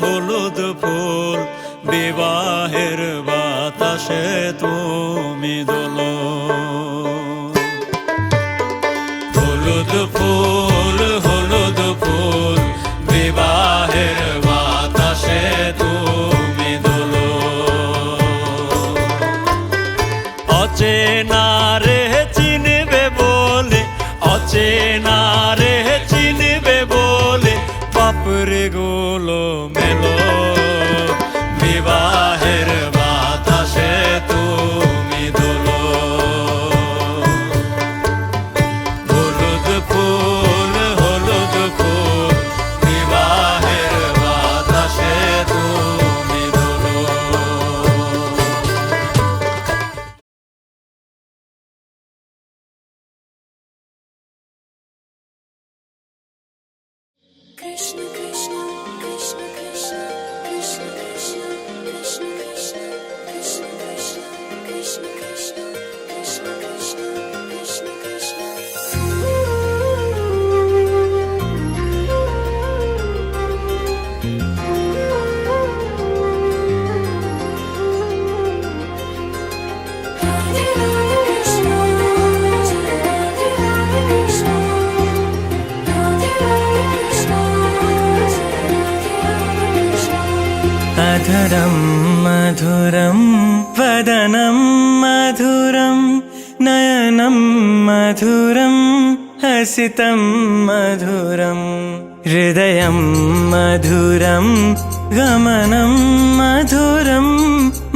হলুদ ফুল বিবাহের বাতাসে তুমি দোলো। হলুদ ফুল বিবাহের বাতাসে তুমি দোলো। অচেনা রে চিনবে বলে, অচেনা রে চিনবে বলে বাপরে গুলো মেলো। বিবাহের বাতাসে তুমি দোলো। হলুদ ফুল বিবাহের বাতাসে তুমি দোলো। Krishna Krishna Krishna Krishna Krishna Krishna Krishna Krishna Krishna Krishna Krishna Krishna Krishna Krishna Krishna Krishna Radhe Radhe Krishna Radhe Radhe Krishna Radhe Radhe Krishna अधरं मधुरं वदनं मधुरं नयनं मधुरं हसितं मधुरं हृदयं मधुरं गमनं मधुरं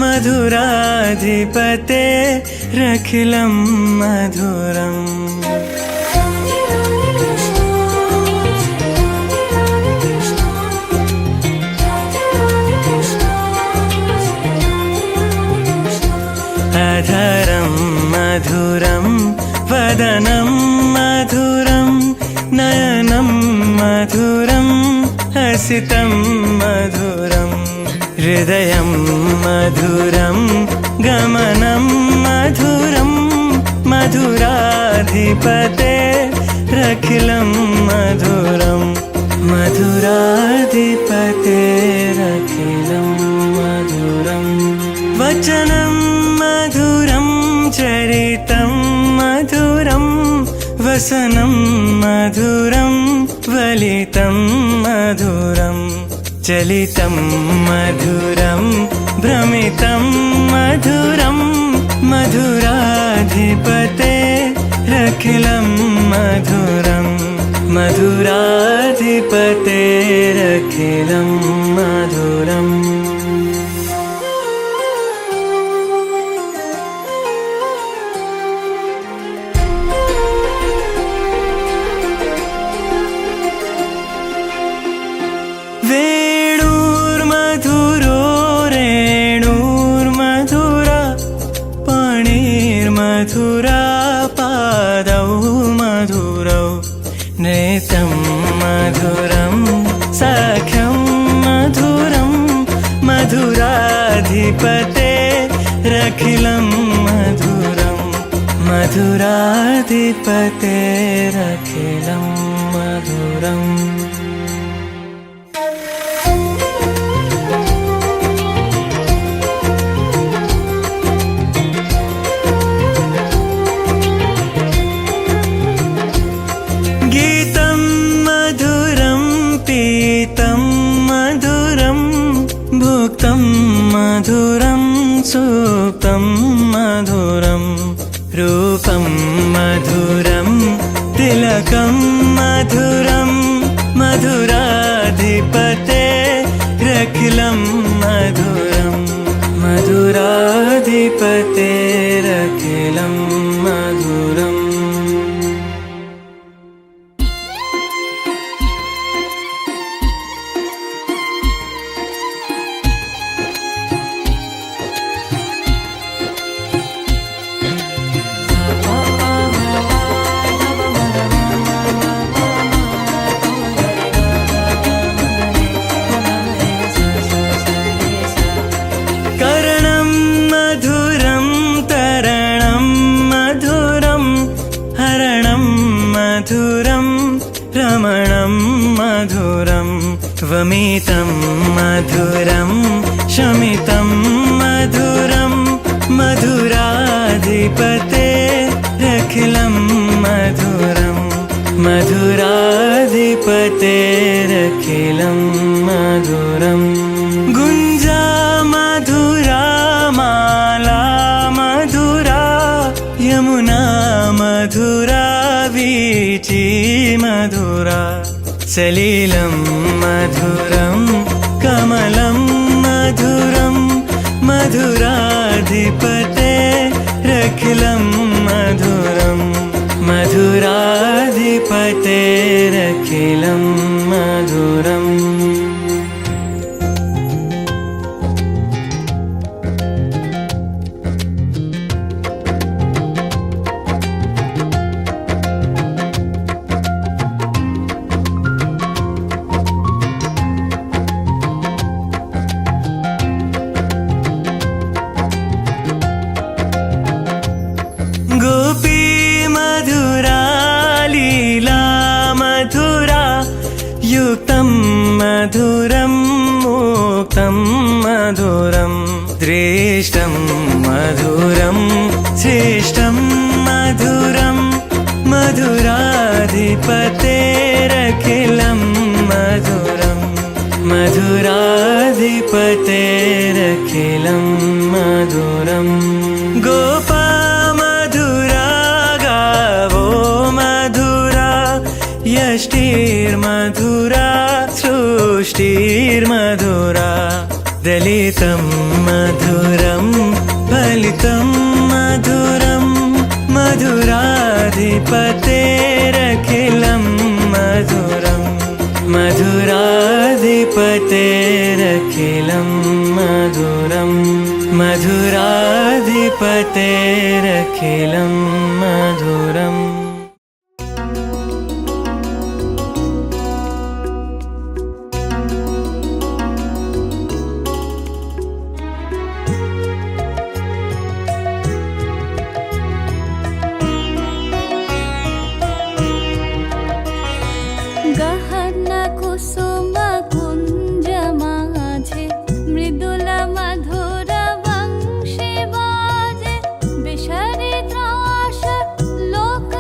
मधुराधिपते रखिलं मधुरम् अधरं मधुरं वदनं मधुरं नयनं मधुरं हसितं मधुरं हृदयं मधुरं गमनं मधुरं मधुराधिपते रखिलं मधुरं मधुराधिपते रखिलं मधुरम् वचनं मधुरं चरितं मधुरं वसनं मधुरं वलितं मधुरं चलितं मधुरं भ्रमितं मधुरं मधुराधिपते रखिलं मधुरं मधुराधिपते रखिलं मधुरम् वेणुर्मधुरो रेणुर्मधुरा पाणिर्मधुरा पादौ मधुरौ नेत्रं मधुरं सख्यं मधुरं मधुराधिपते रखिलं मधुरं मधुराधिपते रखिलं मधुरम् गीतं मधुरं पीतं मधुरं भुक्तं मधुरं सुप्तं मधुरं रूपं मधुरं तिलकं मधुरं मधुराधिपते रखिलं मधुरं मधुराधिपते रखिलं मधुरम् करणं मधुरं तरणं मधुरं हरणं मधुरं रमणं मधुरं त्वमितं मधुरं शमितं मधुरं मधुराधिपतेरखिलं मधुरं मधुराधिपतेरखिलं मधुरम् गुञ्जा मधुरा माला मधुरा यमुना मधुरा वीची मधुरा सलिलं मधुरं कमलं मधुरं मधुराधिपतेरखिलं मधुरं मधुराधिपतेरखिलं मधुरम् गोपी मधुरा लीला मधुरा युक्तं मधुरं मुक्तं मधुरं दृष्टं मधुरं श्रेष्ठं मधुरं मधुराधिपतेरखिलं मधुरं मधुराधिपतेरखिलं मधुरम् गोपा यष्टिर्मधुरा सृष्टिर्मधुरा दलितं मधुरं फलितं मधुरं मधुराधिपतेरखिलं मधुरं मधुराधिपतेरखिलं मधुरं मधुराधिपतेरखिलं मधुरम् गहना कुसुम कुंज माझे मृदुल मधुर वंशी बाजे विषरी त्राश लोक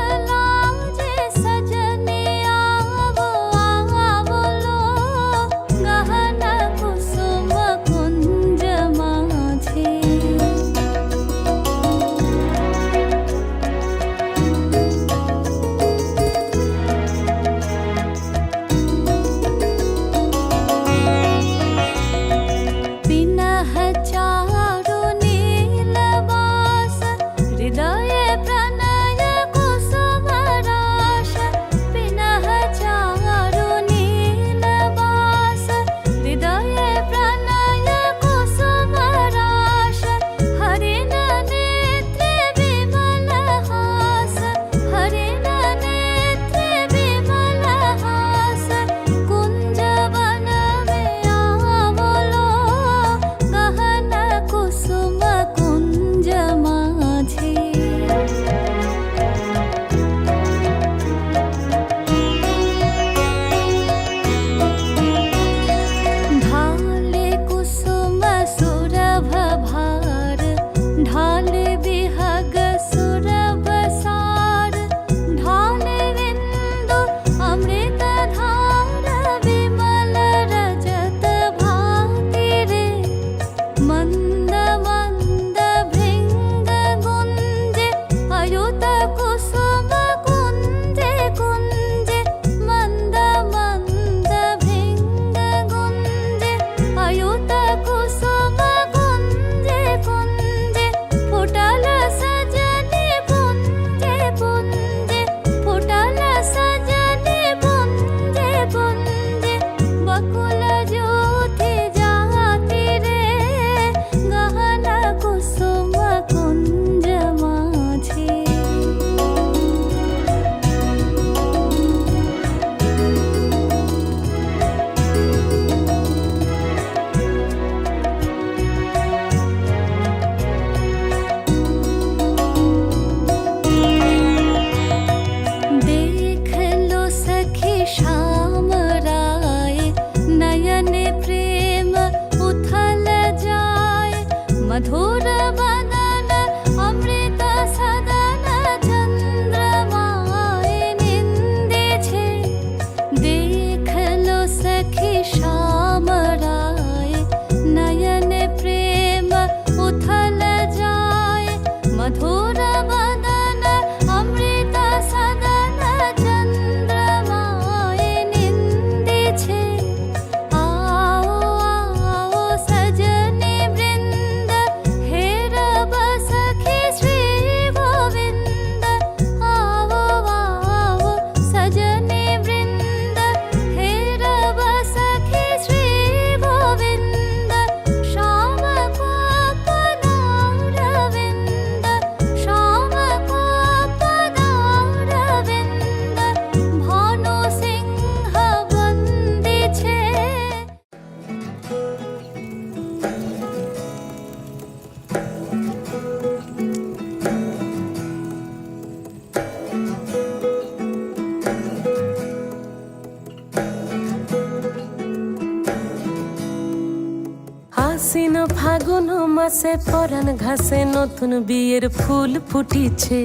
ফাগুন মাসে পরাণ ঘাসে নতুন বিয়ের ফুল ফুটিছে।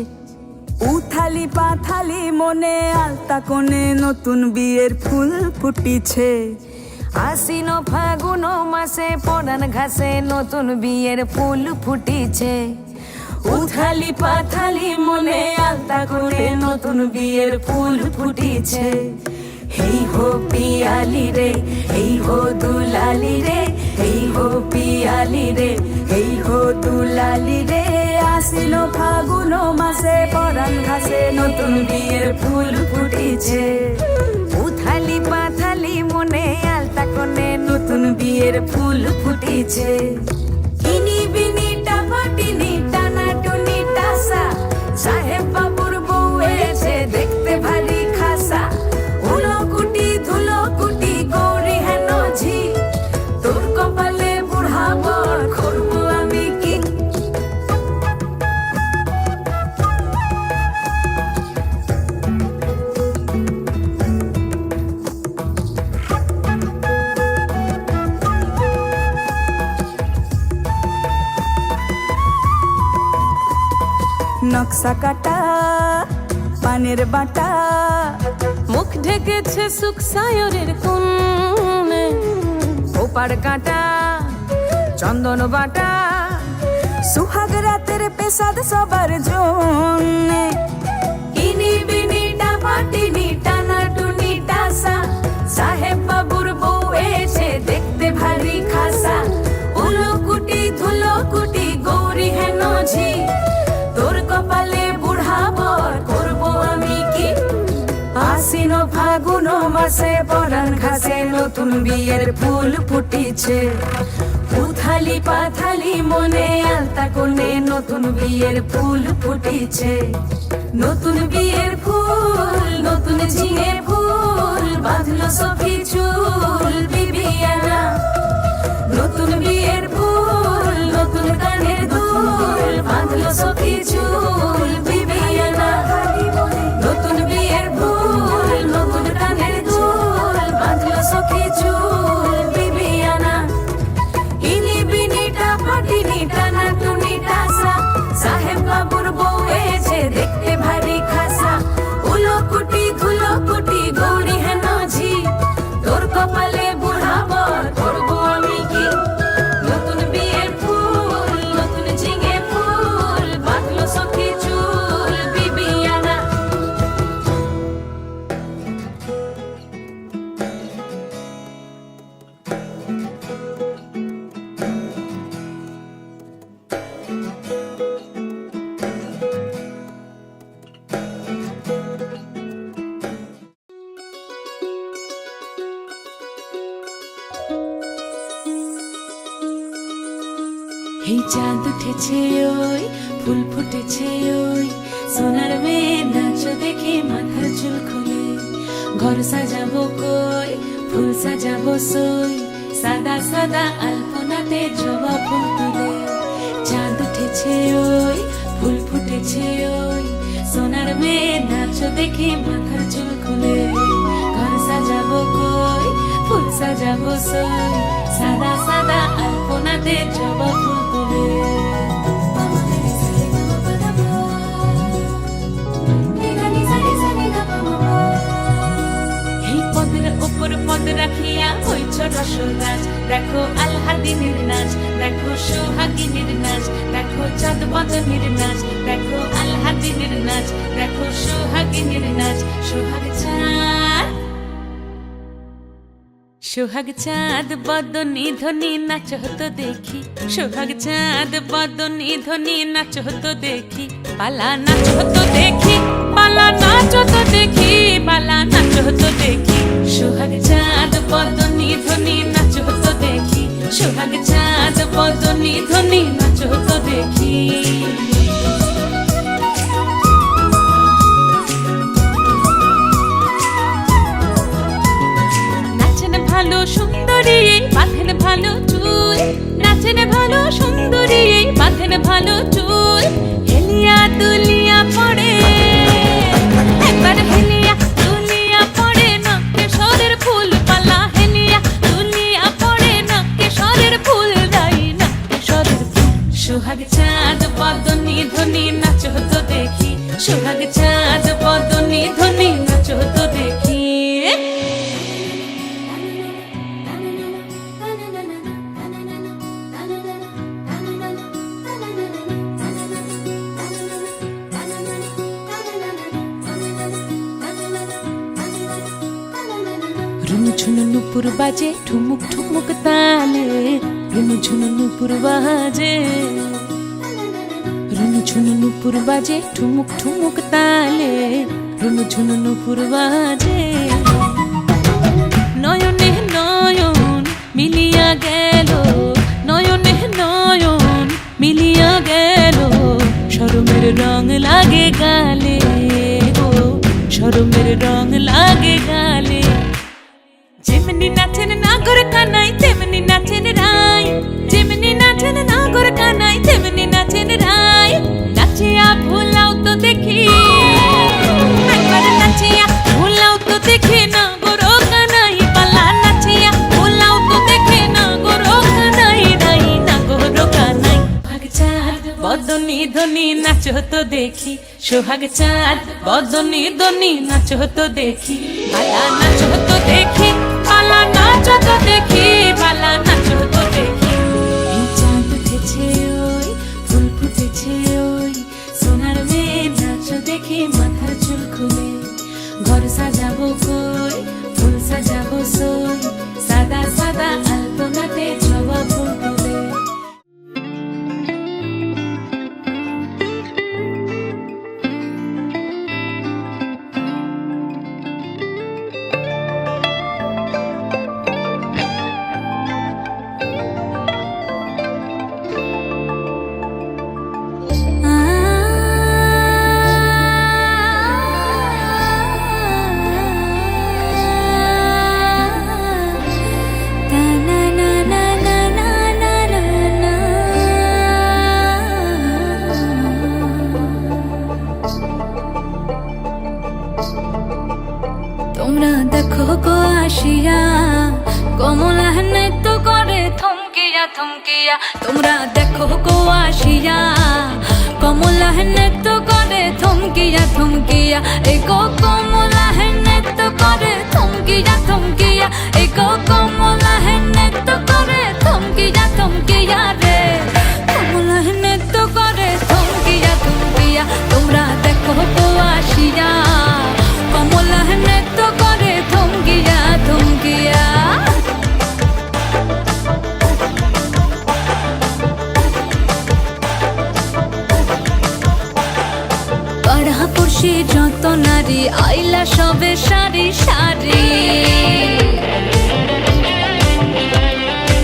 উথালি পাথালি মনে আলতা কোণে নতুন বিয়ের ফুল ফুটিছে। আশ্বিন ফাগুন মাসে পরাণ ঘাসে নতুন বিয়ের ফুল ফুটিছে। উথালি পাথালি মনে আলতা কোণে নতুন বিয়ের ফুল ফুটিছে। হেই হো পিয়ালি রে, হেই হো দুলালি রে, হেই হো পিয়ালি রে, হেই হো দুলালি রে। আসিল ফাগুন মাসে পরাণ ঘাসে নতুন বিয়ের ফুল ফুটিছে। উথালি পাথালি মনে আলতা কোণে নতুন বিয়ের ফুল ফুটিছে। ইনি বিনি টাপাটিনি টানা টুনি টাসা, সাহেব বাবুর বউ এসে দেখতে ভারী খাসা। উলো কুটি ধুলো কুটি গৌরী হেন ঝি, তোর কপালে বুড়া বর করবো আমি কি। নকশা কাটা পানের বাটা, মুখ ঢেকেছে সুখ সায়রের কোণে। ওপার কাটা চন্দন বাটা, সুহাগ রাতের পেশাদ সবার জন্যে। ইনি বিনি টাপাটিনি টানা টুনি টাসা, সাহেব বাবুর বউ এসে দেখতে ভারী খাসা। উলো কুটি ধুলো কুটি গৌরী হেন ঝি, তোর কপালে বুড়া বর করবো আমি কি। আশ্বিন ফাগুন মাসে পরাণ ঘাসে নতুন বিয়ের ফুল ফুটিছে। উথালি পাথালি মনে আলতা কোণে নতুন বিয়ের ফুল ফুটিছে। নতুন বিয়ের ফুল নতুন ঝিঙে ফুল, বাঁধলো সফি চুল বিবিয়ানা। নতুন বিয়ের ফুল নতুন কানের দুল, বাঁধলো সফি চুল বিবিয়ানা। নতুন বিয়ের ফুল নতুন কানের দুল, বাঁধলো সখী চুল বিবিয়ানা। ইনি বিনি টাপাটিনি টানা টুনি টাসা, সাহেব বাবুর বউ এসে দেখতে ভারী খাসা। উলো কুটি ধুলো কুটি গৌরী হেন ঝি, তোর কপালে বুড়া বর করবো আমি কি। নতুন বিয়ের ফুল নতুন ঝিঙে ফুল, বাঁধলো সখী চুল বিবিয়ানা। এই চাঁদ উঠেছে ওই ফুল ফুটেছে ওই, সোনার মেয়ে নাচ দেখে মাথার চুল খুলে। ঘর সাজাবো কই ফুল সাজাবো সই, সাদা সাদা আলপনাতে জবা ফুল তুলে। চাঁদ উঠেছে ওই ফুল ফুটেছে ওই, সোনার মেয়ে নাচ দেখে মাথার চুল খুলে। ঘর সাজাবো কই ফুল সাজাবো সই, সাদা সাদা আলপনাতে জবা ফুল তুলে। এই পদের ওপর পদ রাখিয়া হইছ রসরাজ, দেখো আলহাদিনের নাচ, দেখো সোহাগিনীর নাচ, দেখো চাঁদ বদনের নাচ, দেখো আলহাদিনের নাচ, দেখো সোহাগিনীর নাচ। সোহাগ চাঁদ সোহাগ চাঁদ বদনী ধ্বনি নাচ হতো দেখি, সোহাগ চাঁদ বদনী ধ্বনি নাচ হতো দেখি। পালা নাচ হতো দেখি, পালা নাচ হতো দেখি, পালা নাচ হতো দেখি। সোহাগ চাঁদ বদনী ধ্বনি নাচ হতো দেখি, সোহাগ চাঁদ বদনী ধ্বনি নাচ হতো দেখি। ভালো সুন্দরী বাঁধেন ভালো চুল, নাচেন ভালো সুন্দরী বাঁধেন ভালো চুল। হেলিয়া দুলিয়া পড়ে একবার হেলিয়া রুনু ঝুনু নুপুর বাজে ঠুমুক ঠুমুক তালে, রুনু ঝুনু নুপুর বাজে, রুনু ঝুনু নুপুর বাজে ঠুমুক ঠুমুক তালে, রুনু ঝুনু নুপুর বাজে। নয়নে নয়ন মিলিয়া গেল, নয়নে নয়ন মিলিয়া গেল, শরমের রং লাগে গালে গো, শরমের রং লাগে গালে। যেমনি নাচেন নাগর কানাই তেমনি নাচেন রায়, যেমনি নাচেন নাগর কানাই তেমনি নাচেন রায়। নাচিয়া ভোলাও তো দেখি, একবার নাচিয়া ভোলাও তো দেখি নাগর কানাই পালা, নাচিয়া ভোলাও তো দেখি নাগর কানাই নাই, নাগর কানাই। সোহাগ চাঁদ বদনি ধনি নাচো তো দেখি, সোহাগ চাঁদ বদনি ধনি নাচো তো দেখি, পালা নাচো তো দেখি, পালা নাচো তো দেখি, পালা নাচো তো দেখি। এই চাঁদ উঠেছে ওই, ফুল ফুটেছে ওই, সোনার মেয়ে নাচো দেখি মাথার চুল খুলে। ঘর সাজাবো কই, ফুল সাজাবো সই, সাদা সাদা আলপনাতে জবা ফুল তুলে। তোমরা দেখো গো আসিয়া, কমলা নৃত্য করে থমকিয়া থমকিয়া। তোমরা দেখো গো আসিয়া, কমলা নৃত্য করে থমকিয়া থমকিয়া। এই গো কমলা নৃত্য করে থমকিয়া থমকিয়া, এই গো কমলা নৃত্য করে থমকিয়া থমকিয়া রে, কমলা নৃত্য করে থমকিয়া থমকিয়া। তোমরা দেখো গো আসিয়া, কমলা নৃত্য করে থমকিয়া থমকিয়া। পাড়াপড়শি যত নারী আইলা সবে সারি সারি,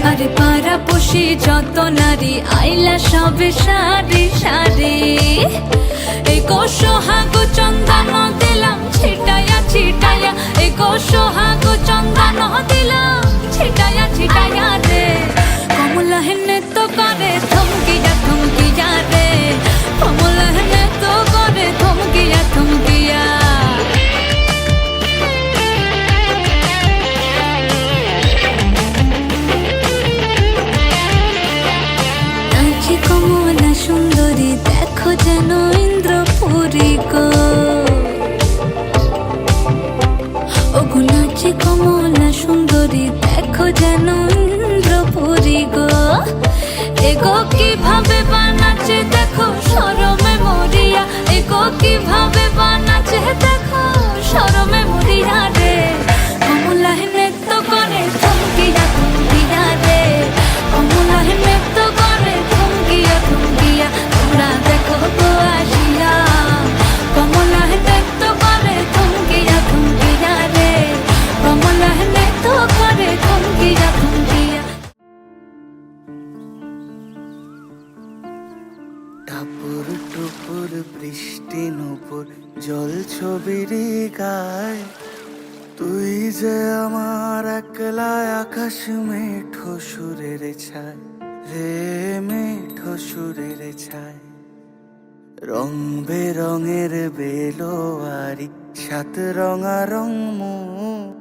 আরে পাড়াপড়শি যত নারী আইলা সবে সারি সারি। এই গো সোহাগ চন্দন দিলাম ছিটায়া ছিটায়া, এই গো সোহাগ চন্দন দিলাম ছিটায়া ছিটায়া রে, কমলা নৃত্য করে থমকিয়া থমকিয়া রে, কমলা নৃত্য করে থমকিয়া থমকিয়া। নাচে কমলা সুন্দরী দেখো যেন ইন্দ্রপুরী গো, ওগো নাচে কমলা সুন্দরী দেখো যেন ইন্দ্রপুরী গো। এগো কিভাবে বানাচ্ছে দেখো শরমে মরিয়া, এগো কিভাবে বানাচ্ছে দেখো শরমে মরিয়া রে, কমলা নৃত্য করে থমকিয়া থমকিয়া রে, কমলা নৃত্য করে থমকিয়া থমকিয়া। তোমরা দেখো গো আসিয়া, কমলা নৃত্য করে থমকিয়া থমকিয়া রে, কমলা নৃত্য করে থমকিয়া থমকিয়া। টাপুর টুপুর বৃষ্টি নুপুর জল ছবির গায়, তুই যে আমার একলা আকাশ মেঠো সুরের ছায় রে, মেঠো সুরের ছায়। রং বেরঙের বেলোয়ারি সাত রঙা রং মুখ,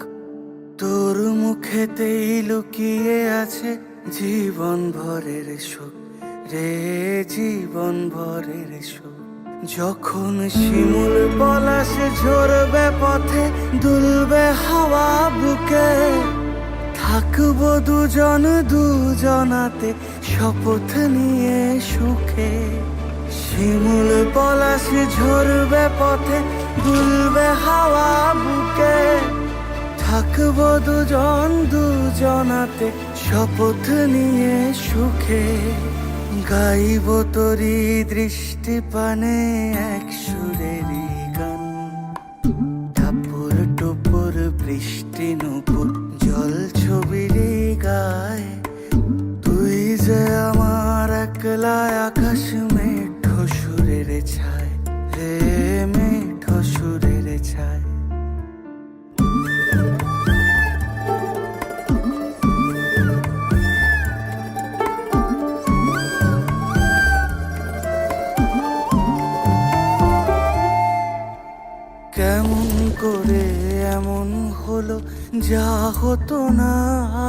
তোর মুখেতেই লুকিয়ে আছে জীবন ভরের সুখ রে, জীবন ভরের সুখ। যখন শিমুল পলাশ ঝরবে পথে দুলবে হাওয়া বুকে, থাকবো দুজন দুজনাতে শপথ নিয়ে সুখে। শিমুল পলাশ ঝরবে পথে দুলবে হাওয়া বুকে, থাক থাকবো দুজন দুজনাতে শপথ নিয়ে সুখে, গাইব তোরি দৃষ্টি পানে এক সুরেরই গান। টাপুর টুপুর বৃষ্টি নুপুর জল ছবিরই গায়, তুই যে আমার একলা আকাশ মেঠো সুরের ছায়, হে মেঠো সুরের ছায়। কেমন করে এমন হলো যা হতো না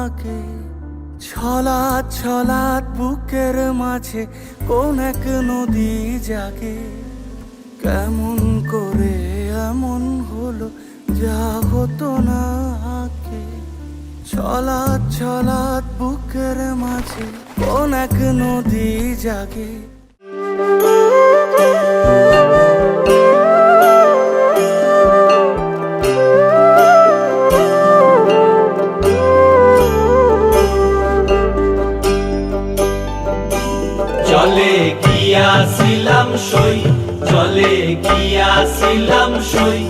আগে, ছলাৎ ছলাৎ বুকের মাঝে কোন এক নদী জাগে। কেমন করে এমন হলো যা হতো না আগে, ছলাৎ ছলাৎ বুকের মাঝে কোন এক নদী জাগে। জলে গিয়াছিলাম সই, জলে গিয়াছিলাম সই,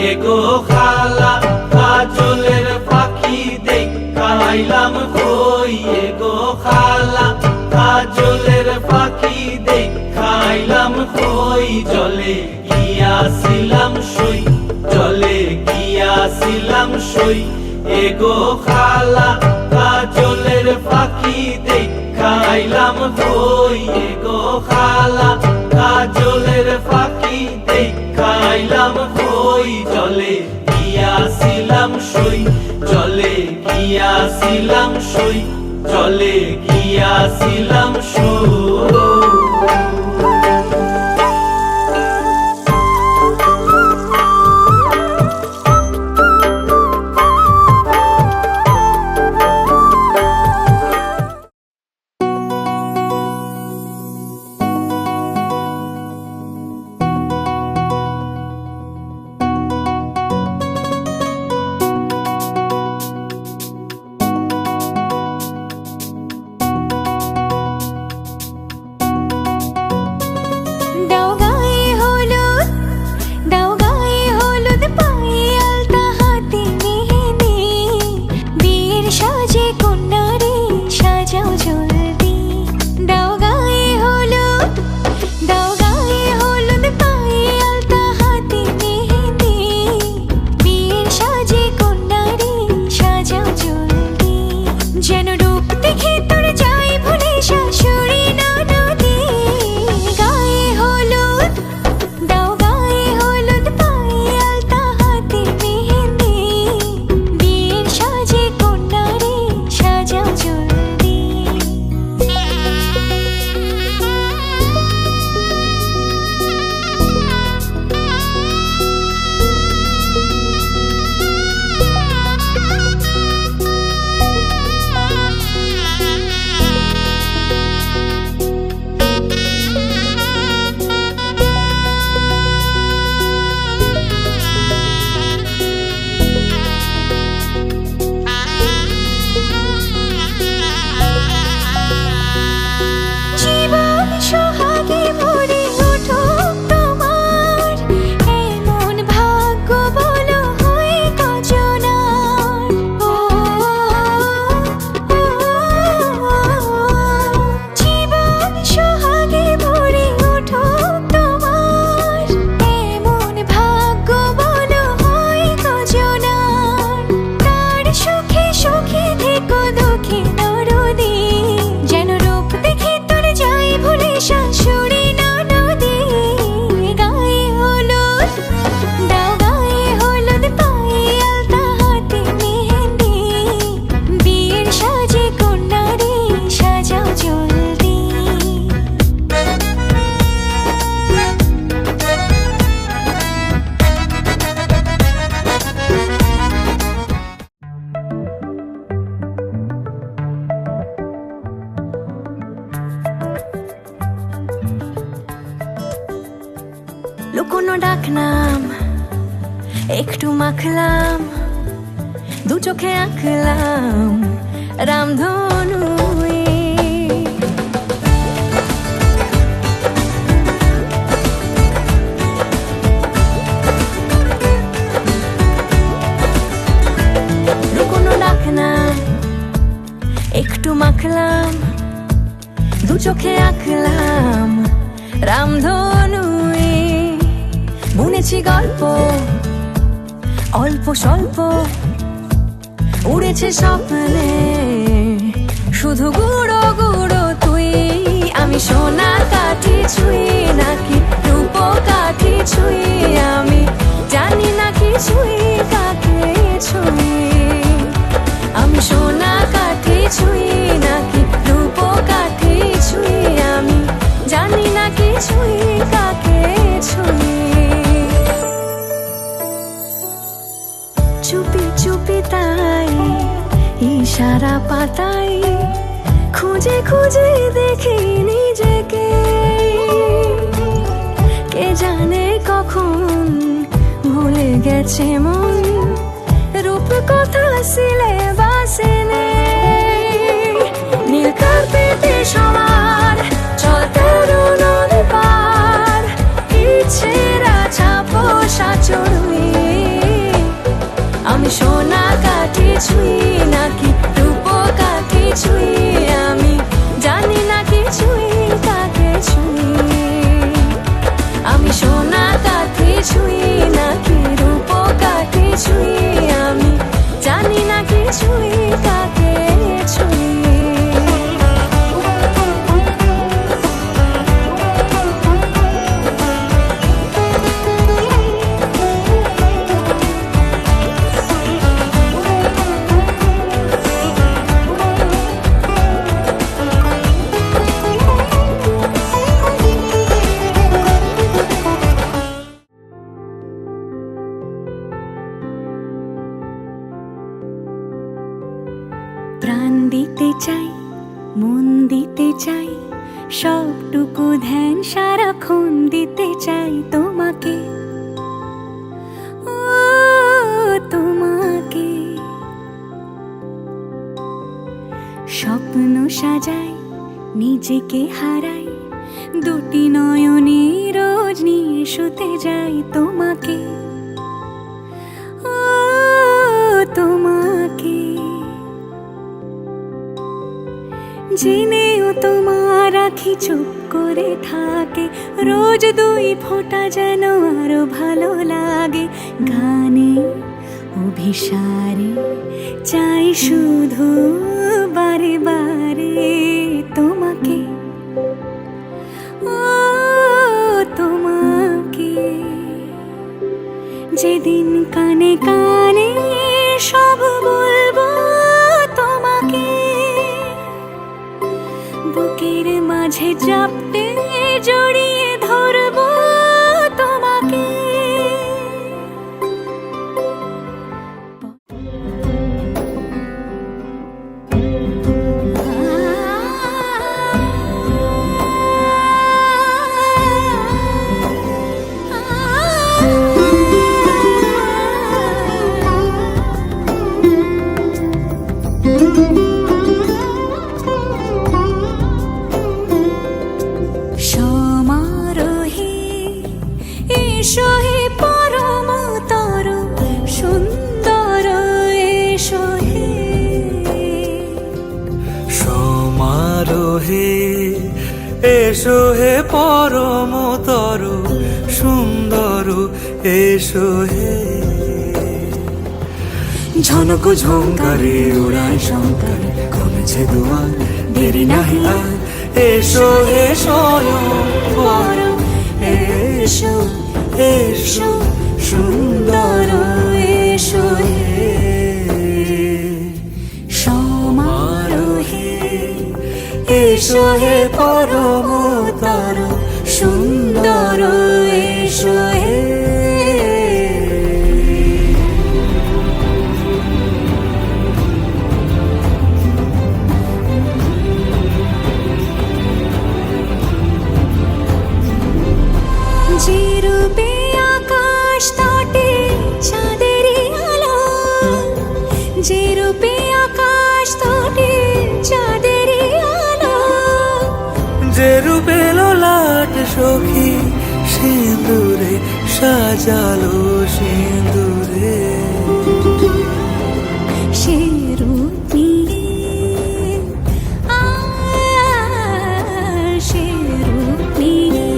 এগো খালা কাজলের পাখি দেখাইলাম কই, এগো খালা কাজলের পাখি দেখাইলাম কই। জলে গিয়াছিলাম সই, জলে গিয়াছিলাম সই, এগো খালা কাজলের পাখি দেখাইলাম কই, এগো খালা কাজলের পাখি দেখাইলাম কই। জলে গিয়াছিলাম সই, জলে গিয়াছিলাম সই, জলে গিয়াছিলাম সই। লুকোনো ডাকনাম একটু মাখলাম, দু চোখে আঁকলাম রামধনু। কোনো ডাক না একটু মাখলাম, দু চোখে আঁকলাম রামধনু। বুনেছি গল্প অল্প স্বল্প, উড়েছে স্বপ্নে শুধু গুঁড়ো গুঁড়ো তুই। আমি সোনা কাঠি ছুঁই নাকি রূপ কাঠি ছুঁই, আমি জানি না কিছুই কাকে ছুঁই। আমি সোনা কাঠি ছুঁই নাকি রূপ কাঠি ছুঁই, আমি জানি না কিছুই কাকে ছুঁই। চুপি চুপি তাই ইশারা পাতাই, খুঁজে খুঁজে দেখি নিজেকে। কে জানে কখন ভুলে গেছে মন, রূপ কথা সিলেবাসে নেই। নীল কার্পেটে সবার চলতে নদী পার, ইচ্ছেরা ছাপো সাচড়ুই। আমি সোনা কাঠি ছুঁই নাকি রূপ কাঠি ছুঁই, আমি জানি না কিছুই কাকে ছুঁই। আমি সোনা কাঠি ছুঁই নাকি রূপ কাঠি ছুঁই, আমি জানি না কিছুই কাকে ছুঁই। প্রাণ দিতে চাই মন দিতে চাই, সবটুকু ধ্যান সারাক্ষণ দিতে চাই তোমাকে। ও তোমাকে স্বপ্ন সাজাই নিজেকে হারাই, দুটি নয়নে রোজ নিয়ে শুতে যাই তোমাকে। ও তোমাকে জেনেও তোমার আখি চুপ করে থাকে, রোজ দুই ফোঁটা যেন আরো ভালো লাগে। গানে অভিসারে চাই শুধু বারে বারে তোমাকে। ও তোমাকে যেদিন কানে কানে সব বলবো তোমাকে, বুকের মাঝে চাপতে জড়িয়ে ধরবো তোমাকে। সমারোহে এসো হে পরম তর সুন্দর, এসো হে সমারোহে এসো হে পরমতর সুন্দর, এসো হে। ঝনক ঝঙ্কারে উড়ায় শঙ্কারে খুলেছে দুয়ার, দেরি নাহি আর এসো হে স্বয়ংবর। এসো এসো সুন্দর, এসো হে। সমারোহে এসো হে পরমতর সুন্দর, এসো হে। যে রূপে আকাশ তটে চাঁদেরই আলো, সাজালো সিঁদুরে সে রূপ নিয়ে সে রূপ নিয়ে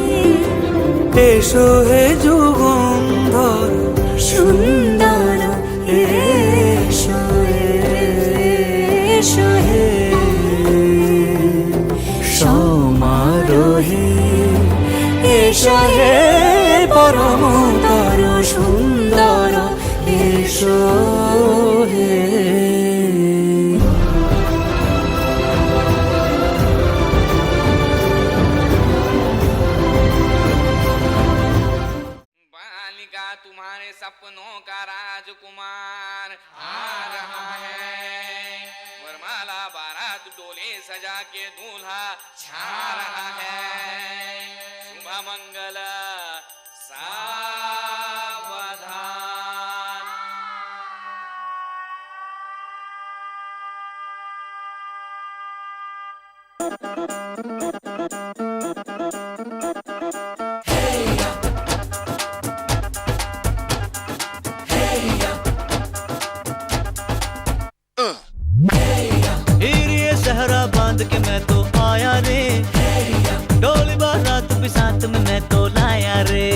এসো হে যুগন্ধর সুন্দর এসো এসো হে সমারোহে এসো হে পরমতর সুন্দর এসো হে बालिका तुम्हारे सपनों का राजकुमार आ रहा है वरमाला बारात डोले सजा के दूल्हा छा रहा है शुभ मंगल सावधान हीरे सहरा बांध के मैं तो आया रे डोली बारात भी साथ में मैं तो लाया रे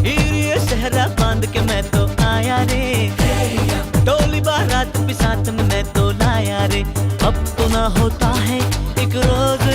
हीरे सहरा बांध के मैं तो आया रे डोली बारात भी साथ में मैं तो लाया रे अब तो ना होता है एक रोज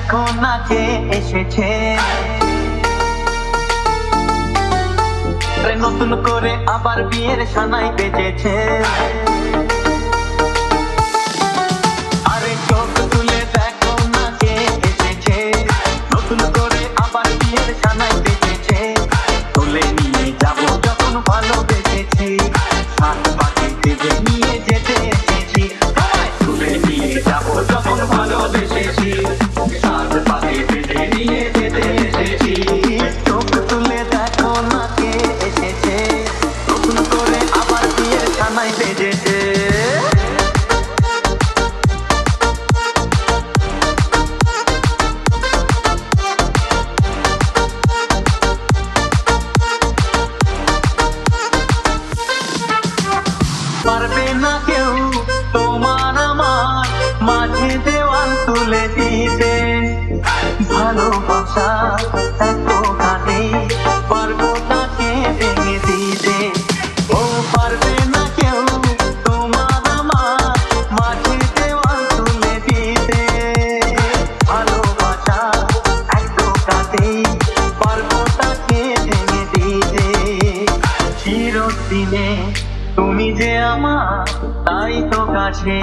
দেখো না কে এসেছে, নতুন করে আবার বিয়ের সানাই বেজেছে। আরে চোখ তুলে দেখো না কে এসেছে, নতুন করে আবার বিয়ের সানাই বেজেছে। তুলে নিয়ে যাবো যখন ভালোবেসেছি, হাত পাখি বেঁধে নিয়ে যেতে এসেছি। তুলে নিয়ে যাবো যখন ভালোবেসেছি, হাত পাখি বেঁধে নিয়ে যেতে এসেছি। চোখ তুলে দেখো না কে এসেছে, নতুন করে আবার বিয়ের সানাই বেজেছে। পারবে না কেউ তোমার আমার মাঝে দেওয়াল তুলে দিতে, ভালোবাসা এত কাটে পারবো তাকে ভেঙে দিতে। ও পারবে না কেউ তোমার আমার মাঝে দেওয়াল তুলে দিতে, ভালোবাসা এত কাটে পারবো তাকে ভেঙে দিতে। চিরদিনে তুমি যে আমার, তাই তো কাছে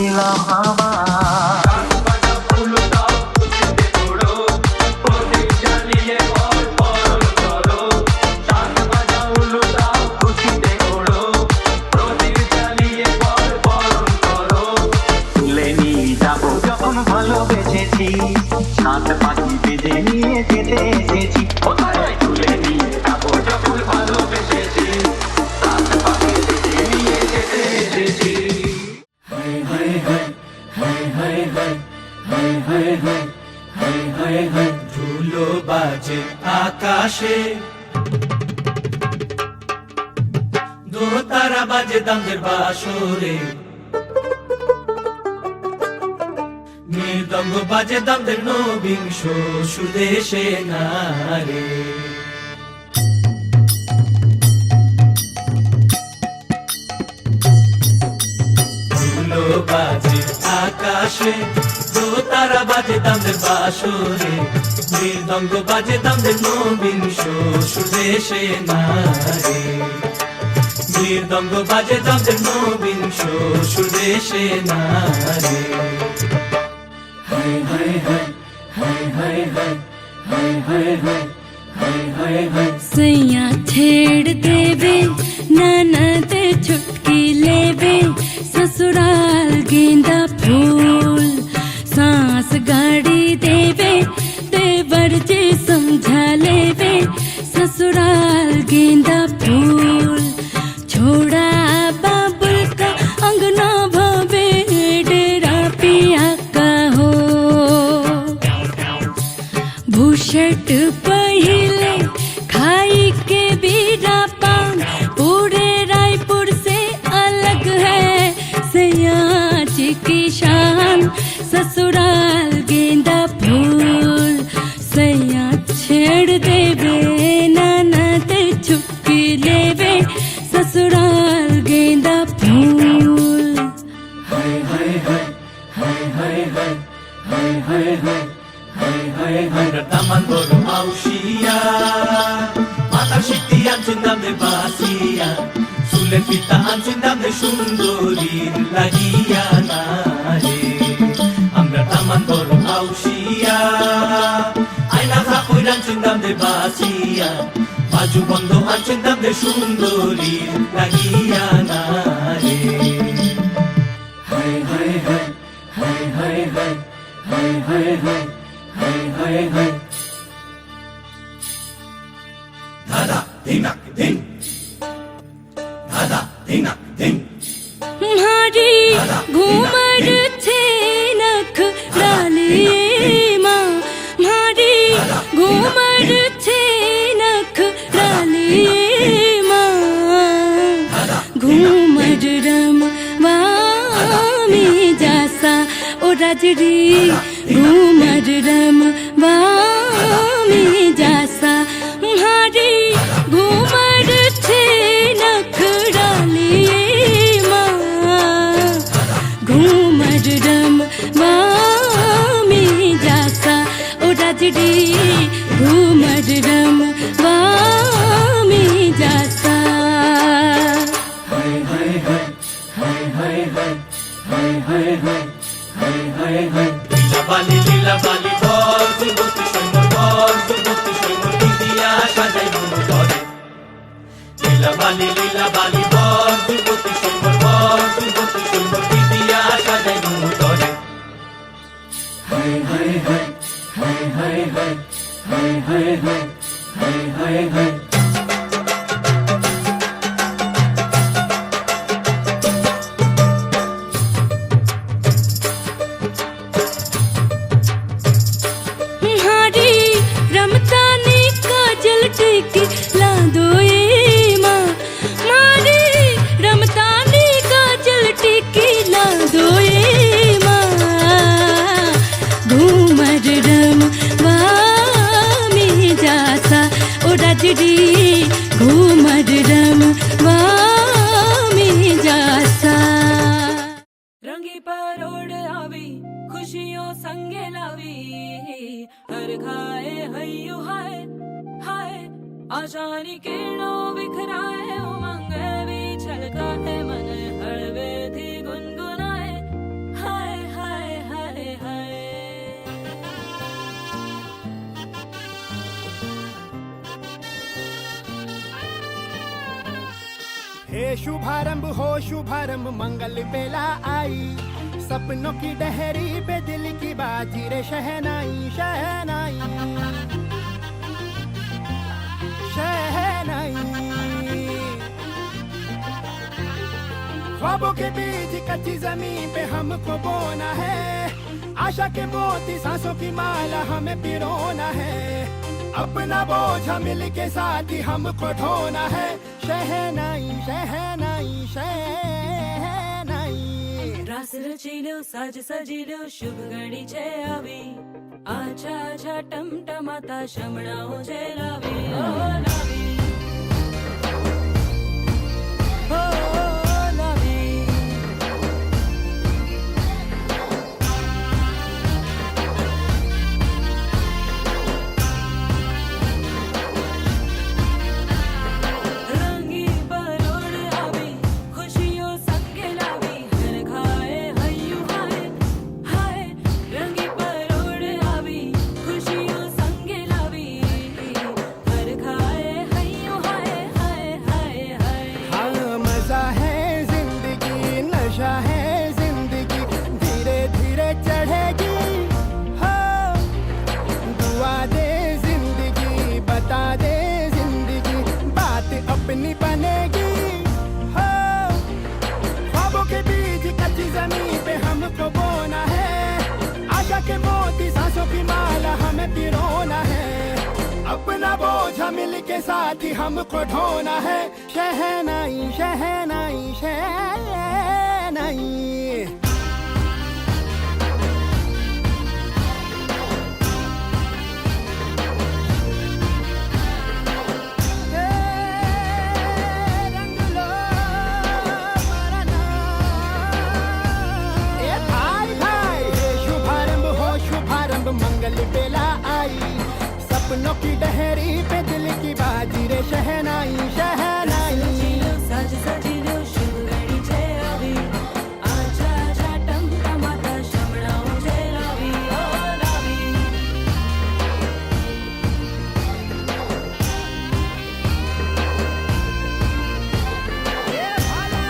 এলাম আমার। তুলে নিয়ে যাবো যখন ভালোবেসেছি, সাত পাখি বেঁধে নিয়ে যেতে এসেছি। তুলে নিয়ে যাবো যখন ভালোবেসেছি, সাত পাখি বেঁধে নিয়ে যেতে এসেছি। ধুলো বাজে আকাশে, দোতারা বাজে দামদের বাসরে, মৃদঙ্গ বাজে দামদের নবিংশ সুদেশে নারে। ধুলো বাজে আকাশে, দোতারা বাজে দামদের বাসরে, মৃদঙ্গ বাজে দামদের নবিংশ সুদেশে নারে। মৃদঙ্গ বাজে দামদের নবিংশ সুদেশে নারে। सैया छेड़ देवे ननद छुटकी लेवे, ससुराल गेंदा फूल सांस गाड़ी देवे, देवर जी समझा लेवे, ससुराल गेंदा फूल। छोड़ा बाबुल का अंगना भवे, डेरा पिया का हो, भूषट पहिले खाई के बीरा पान, पूरे रायपुर से अलग है सयाज की शान, ससुराल गेंदा फूल। सैया छेड़ देवे ननद छुपकी लेवे, ससुराल गेंदा फूल। তামান বড় মাউসিয়া, মাতার শীতি আনছেন দামে বাসিয়া, চুলের পিতা আনছেন দামে সুন্দরীর লাগিয়া না রে। আমরা তামান বড় মাউসিয়া, আয়না খাকুই আনছেন দামে বাসিয়া, বাজু বন্ধ আনছেন দামে সুন্দরীর লাগিয়া না রে। ধাদা ধিনাক ধিন, ধাদা ধিনাক ধিন। मारी घूमर छे नख डालिए माँ, मारी घूमर छे नख डालिए माँ, घूमर रम वामी जासा ओ राजरी, घूमर रम वामी जासा, मारी घूमर छे नख डालिए माँ, घूमर रम वामी जासा। घूमर रमवा में जासा লীলা বালি বল যুবতী সৈন্য বল যুবতী সৈন্য দিয়া সাজাই মন করে লীলা বালি বল যুবতী সৈন্য বল যুবতী সৈন্য দিয়া সাজাই মন করে হায় হায় হায় হায় হায় হায় হায় হায় হায় হায় হায় हारी रमतानी काजल टिकी ला दो ए माँ मारी रमतानी काजल टिकी ला दो ए माँ घूमर रमवा में जासा ओ राजरी घूमर रमवा में जासा रंगी परोड़ आवी खुशियों संगे लावी हर खाए हयू हाय हाय आशानी किरणों बिखराए उमंग भी छलकाए मन हड़वे थी गुनगुनाए हाय हाय हाय हाय हे शुभारंभ हो शुभारंभ मंगल बेला आई सपनों की डहरी पे दिल की बाजी रे शहनाई शहनाई शहनाई ख्वाबों के बीच कच्ची जमीन पे हमको बोना है आशा के मोती सांसों की माला हमें पिरोना है अपना बोझ मिल के साथ ही हमको ढोना है शहनाई शहनाई शहनाई रास रचिलो साज सजिलो शुभ घड़ी छे आवी आछा आछा टमटमाता शमणाओ छे लावी ओ लावी ओ लावी रंगी परोड़ आवी खुशियों संगे लावी हर खाए हयू हाय हाय रंगी परोड़ आवी खुशियों संगे लावी हर खाए हयू हाय हाय हाय हाय हाँ मजा है जिंदगी नशा है जिंदगी धीरे धीरे चढ़ेगी हाँ दुआ दे जिंदगी बता दे जिंदगी बात अपनी बनेगी हाँ ख्वाबों के बीच कच्ची जमीन पे हमको बोना है आशा के मोती सांसों की माला हमें पिरोना है अपना बोझ मिल के साथ ही हमको ढोना है शहनाई शहनाई शहनाई रंग लो मरना ए भाई भाई हे शुभारंभ हो शुभारंभ मंगल बेला आई सपनों की डहरी पे दिल की बाजी रे शहनाई शहनाई रचिलो साज सजिलो शुभ घड़ी छे आवी आछा आछा टमटमाता शमणाओ छे लावी ओ लावी ए भाला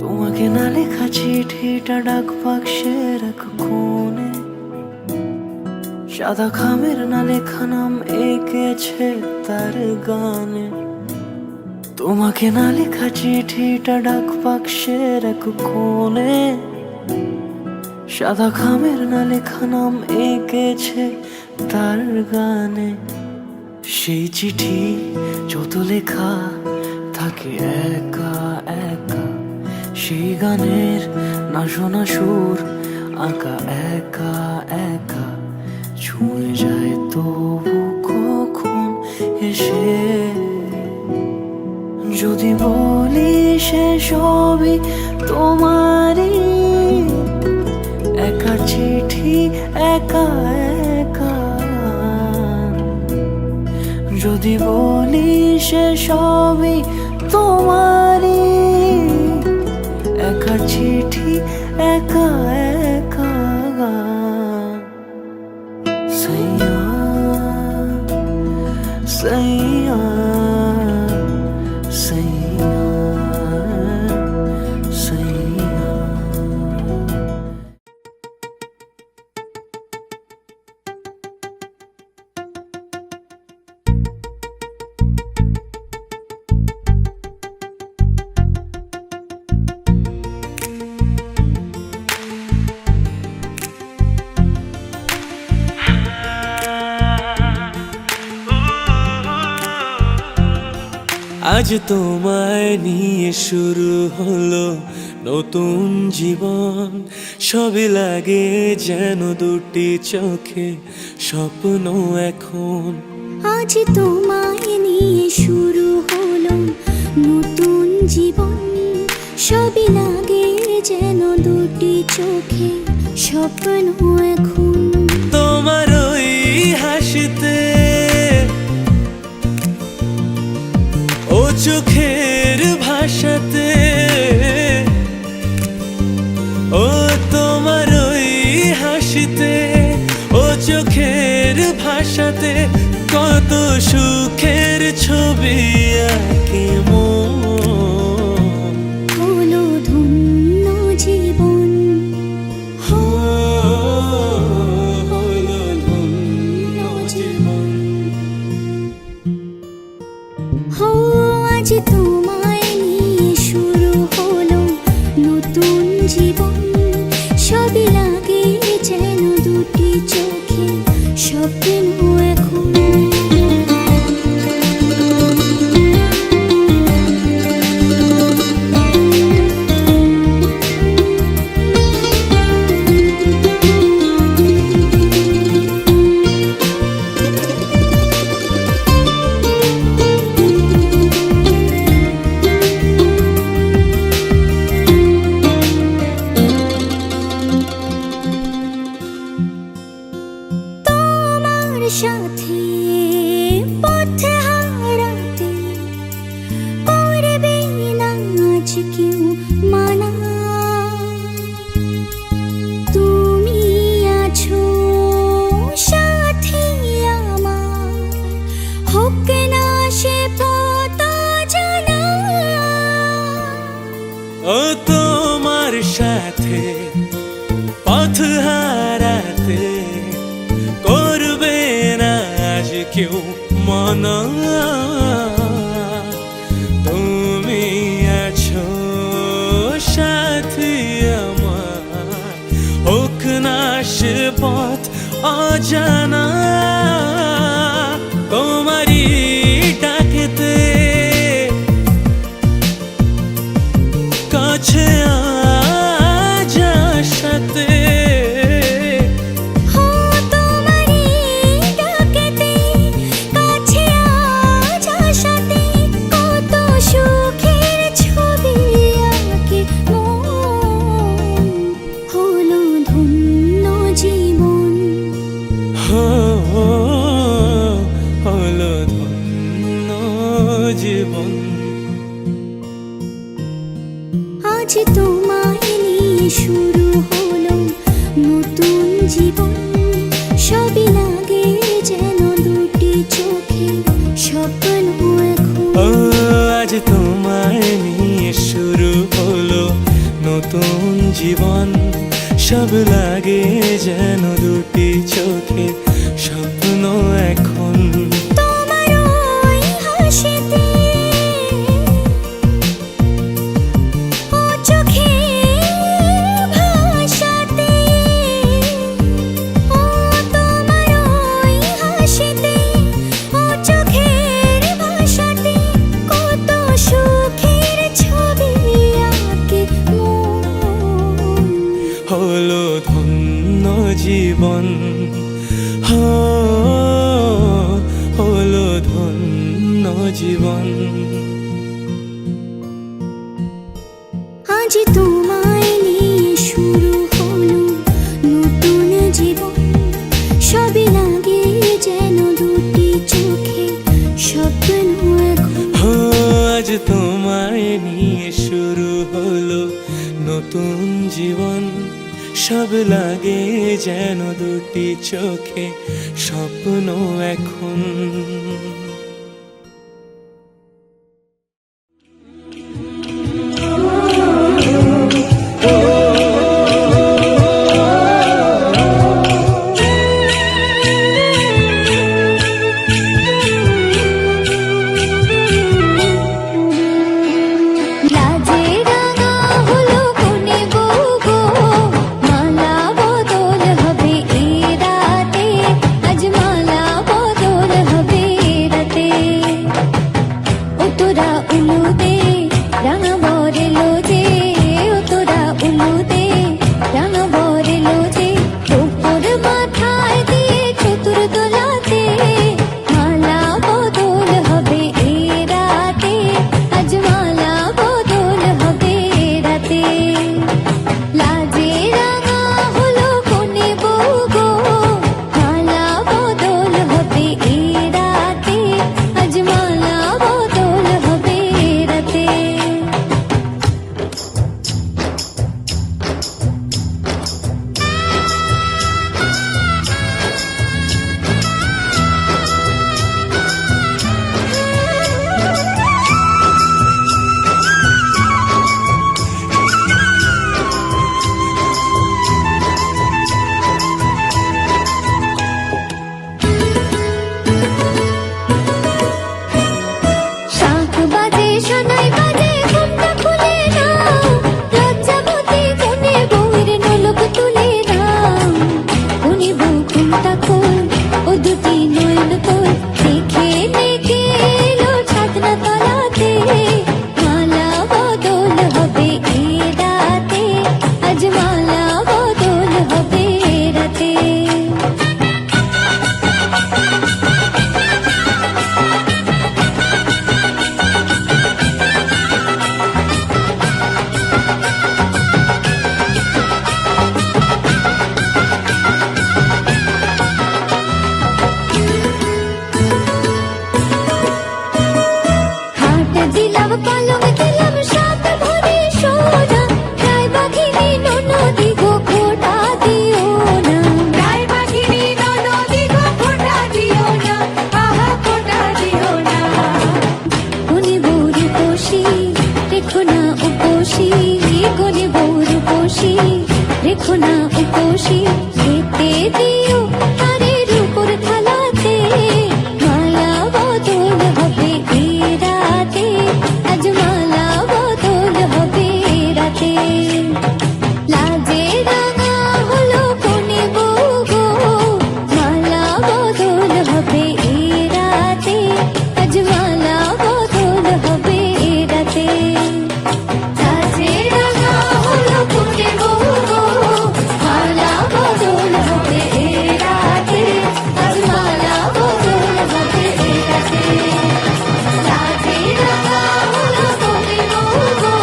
তোমাকে না লেখা চিঠিটা ডাক বাক্সে রাখো কোণে সাদা খামের না লেখা নাম এঁকেছে তার গানে তোমাকে না লেখা চিঠিটা ডাক বাক্সে রাখো কোণে সাদা খামের না লেখা নাম এঁকেছে তার গানে সেই চিঠি যত লেখা থাকি একা একা, সেই গানের না শোনা সুর আঁকা একা একা ছুঁয়ে যায় তবু কখন এসে। যদি বলি সে সবই তোমারই, একা চিঠি একা একা। যদি বলি সে সবই তোমারই, একা চিঠি একা একা। সাইয়া সাইয়া সাইয়া সাইয়া। আজ তোমায় নিয়ে শুরু হলো নতুন জীবন, সবই লাগে যেন দুটি চোখে স্বপ্ন এখন। আজ তোমায় নিয়ে শুরু হলো নতুন জীবন, সবই লাগে যেন দুটি চোখে স্বপ্ন এখন। তোমার ওই হাসিতে, ও চোখের ভাষাতে, ও তোমার ওই হাসিতে, ও চোখের ভাষাতে কত সুখের ছবি আঁকে মন। হলো ধন্য জীবন, হলো ধন্য জীবন। হো আজ তোমায় নিয়ে শুরু হলো নতুন জীবন, সবই লাগে যেন দুটি চোখে স্বপ্ন এখন। সাথে পথে হারাতে করবে না আজ কেউ মানা। তুমি আছো সাথী আমার, হোক না সে পথ জানা। ও তোমার সাথে পথ হারাতে করবে না আজ কেউ মানা। তুমি আছো সাথী আমার, হোক না সে পথ অজানা। তোমারই ডাকেতে কাছে আজ সাথে, হলো ধন্য জীবন। আজ তোমায় নিয়ে শুরু হলো নতুন জীবন, সবই লাগে যেন দুটি চোখে স্বপ্ন এখন। ও আজ তোমায় নিয়ে শুরু হলো নতুন জীবন, সব লাগে যেন দুটি চোখে স্বপ্ন এখন। তোমার ওই হাসিতে, ও চোখের ভাষাতে, ও তোমার ওই হাসিতে, ও চোখের ভাষাতে কত সুখ জীবন। আজ তোমায় নিয়ে শুরু হলো নতুন জীবন, সবে লাগে যেন দুটি চোখে স্বপ্ন এখন। আজ তোমায় নিয়ে শুরু হলো নতুন জীবন, সব লাগে যেন দুটি চোখে স্বপ্ন এখন। লাজে রাঙা হলো কোণে বউ গো, মালা বদল হবে এ রাতে, আজ মালা বদল হবে এ রাতে। ও তোরা উলু দে রাঙা বরে লোজে, ও তোরা উলু দে রাঙা বরে লোজে, উপর মাথায় দিয়ে চতুর দোলাতে, মালা বদল হবে এ রাতে, আজ মালা বদল হবে এ রাতে। লাজে রাঙা হলো কোণে বউ গো, মালা বদল হবে এ রাতে, আজ মালা বদল হবে এ রাতে। শাঁখ বাজে শোনাই বাজে ঘুমটা খুলে নাও, লজ্জাবতী কোণে বউয়ের নোলক তুলে নাও। কোণে বউ ঘুমটা খোল, ও দুটি নয়ন তোল, দেখে নেকে এলো ছাদনা তলাতে, মালা বদল হবে এ রাতে, আজ মালা বদল হবে এ রাতে। হাট দিলাম পালং দিলাম সাত ভরে সোনা, গায়ে বাঘিনী ননদি গো খোটা দিও না, গায়ে বাঘিনী ননদি গো খোটা দিও না, আহা খোটা দিও না। কোনে বউ রূপসী রেখো না উপসী, কোনে বউ রূপসী রেখো না উপসী, খেতে দিও তারের উপর থালাতে, মালা বদল হবে এ রাতে, আজ মালা বদল হবে এ রাতে। লাজে রাঙা হলো কোণে বউ গো, মালা বদল হবে এ রাতে, আজ মালা বদল হবে এ রাতে। লাজে রাঙা হলো কোণে বউ গো, মালা বদল হবে এ রাতে, আজ মালা বদল হবে এ রাতে। লাজে রাঙা হলো কোণে বউ গো,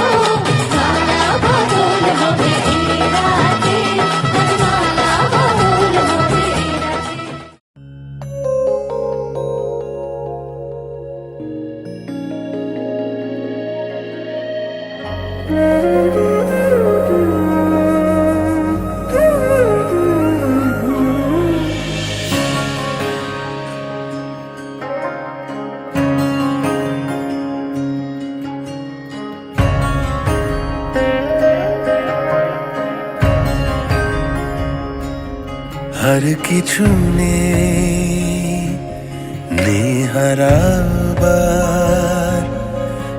মালা বদল হবে এ রাতে, আজ মালা বদল হবে এ রাতে। আর কিছু নেই হারাবার,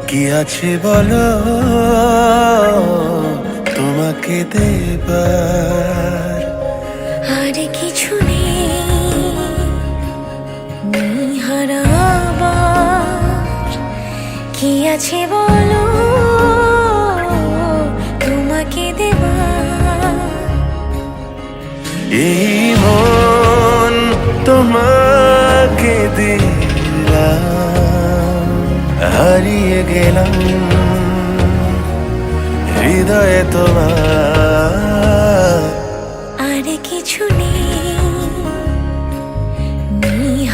কি আছে বলো তোমাকে দেবার। আর কিছু নেই হারাবার, কি আছে বলো তোমাকে দেবার। এই মন তোমাকে দিলাম, হারিয়ে গেলাম হৃদয়ে তোমার। আর কিছু নেই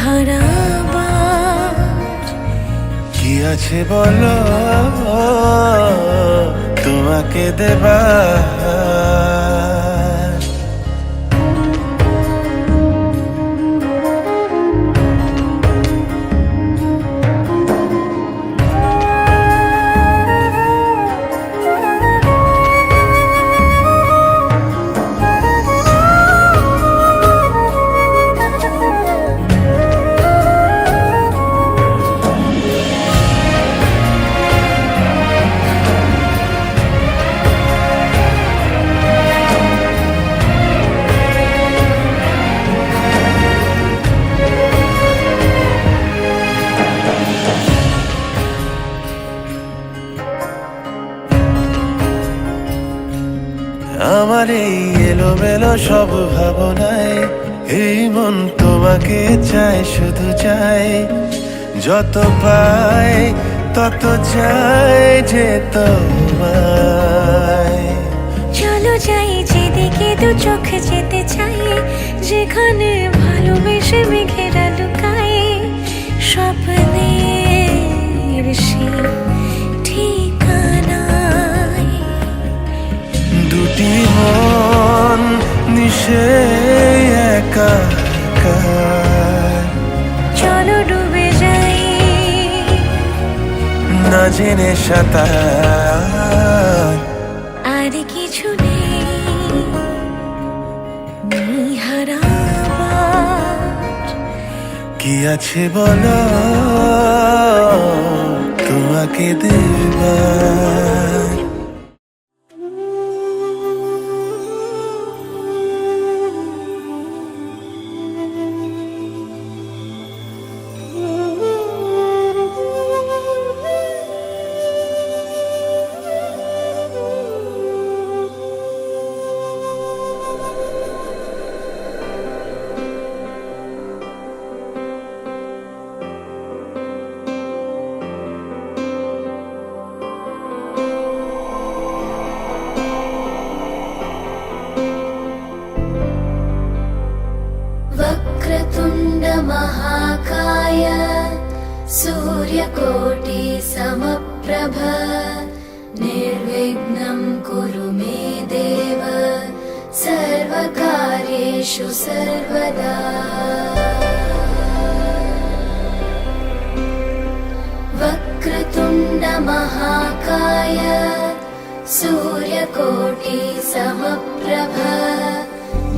হারাবার, কি আছে বলো তোমাকে দেবার। আমার এই এলোমেলো সব ভাবনায় এই মন তোমাকে চায়, শুধু চায়। যত পায় তত চায় যে তোমায়। চলো যাই যেদিকে দু চোখ যেতে চাই, যেখানে ভালোবেসে মেঘেরা লুকায়। স্বপ্নের সেই ঠিকানায় দুটি মন নিশে একাকার। চলো ডুবে যাই না জেনে সাঁতার। আর কিছু নেই হারাবার, কি আছে বলো তোমাকে দেবার। वक्रतुण्ड महाकाय सूर्यकोटि समप्रभ, निर्विघ्नं कुरु मे देव सर्वकार्येषु सर्वदा। वक्रतुण्ड महाकाय सूर्यकोटि समप्रभ,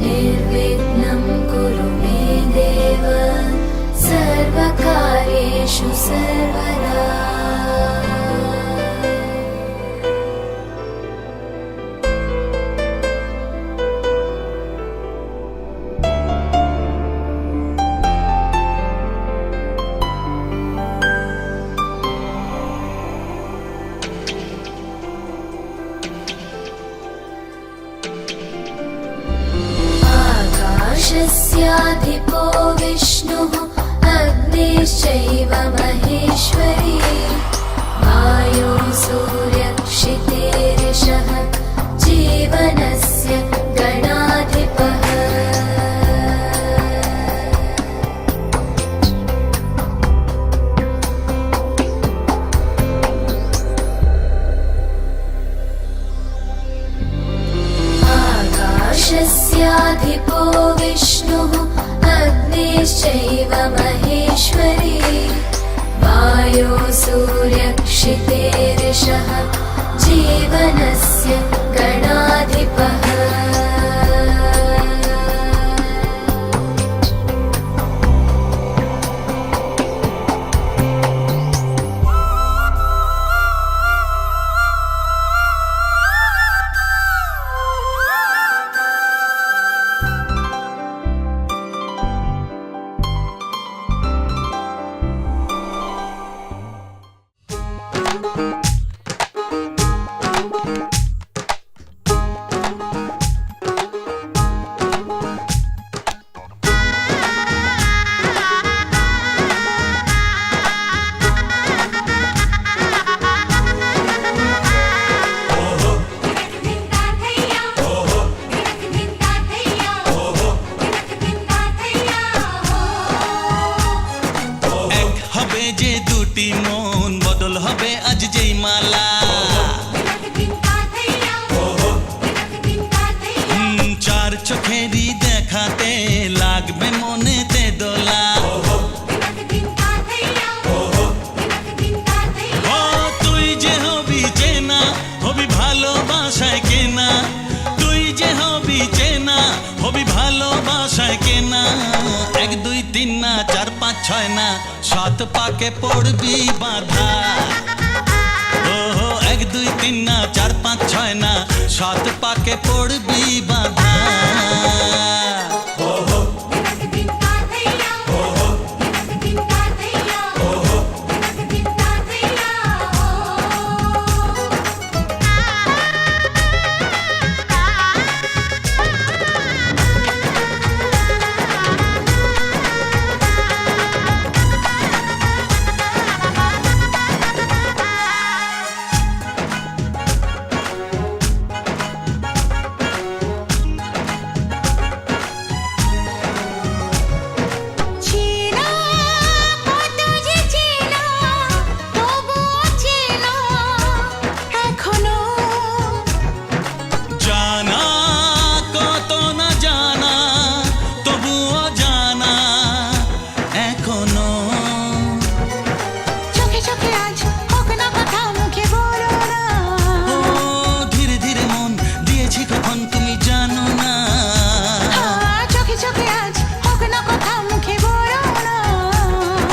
निर्विघ्नं कुरु मे देव सर्वकार्येषु सर्वदा। आकाशस्याधिपो विष्णुः अग्निश्चैव महेश्वरी, वायो सूर्यक्षितेरिषः जीवनस्य गणाधिपः। आकाशस्याधिपो विष्णुः अग्निश्चैव महेश्वरी, वायो सूर्यक्षितेरिषः जीवनस्य गणाधिपः। ছয় না, 7 পাকে পড়বি বাঁধা। ও 1 2 3 না, 4 5 6 না, 7 পাকে পড়বি বাঁধা। চেনা কত যে চেনা তবুও চেনা এখনো জানা কত না জানা, তবুও জানা এখনো। চোখে চোখে আজ হোক না কথা মুখে বলো না ও ধীরে ধীরে মন দিয়েছি কখন তুমি জানো না। চোখে চোখে আজ হোক না কথা মুখে বলো না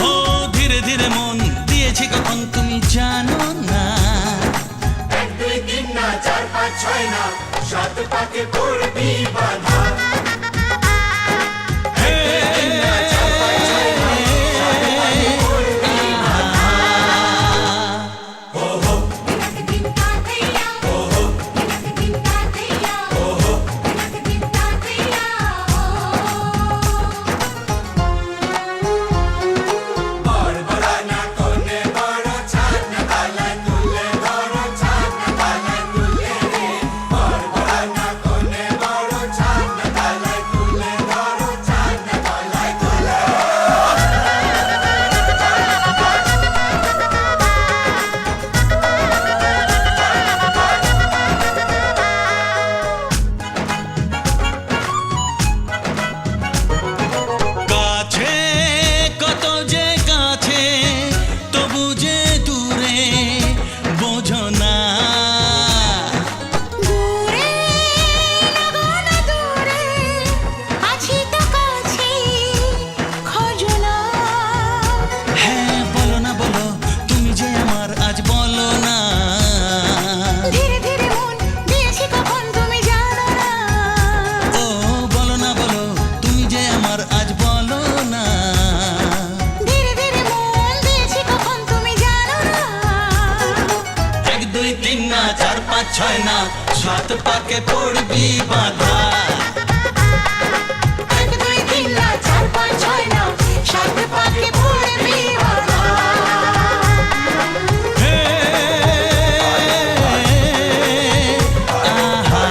ও ধীরে ধীরে মন দিয়েছি কখন তুমি জানো না। 1 2 3 না, 4 5 6 না, 7 পাকে পড়বি বাঁধা। কাছে কত যে কাছে, তবু যে দূরে বোঝো না। দূরে লাগো না দূরে আছি তো কাছে খোঁজো না হ্যাঁ বলো না বলো, তুমি যে আমার আজ বলো না। ধীরে ধীরে মন দিয়েছি কখন তুমি জানো না ও বলো না বলো, তুমি যে আমার আজ বলো না। ধীরে ধীরে মন দিয়েছি কখন তুমি জানো না 1 2 3 না, 4 5 6 না, 7 পাকে পড়বি বাঁধা। 1 2 3 না 4 5 6 না 7 পাকে পড়বি বাঁধা হে আহা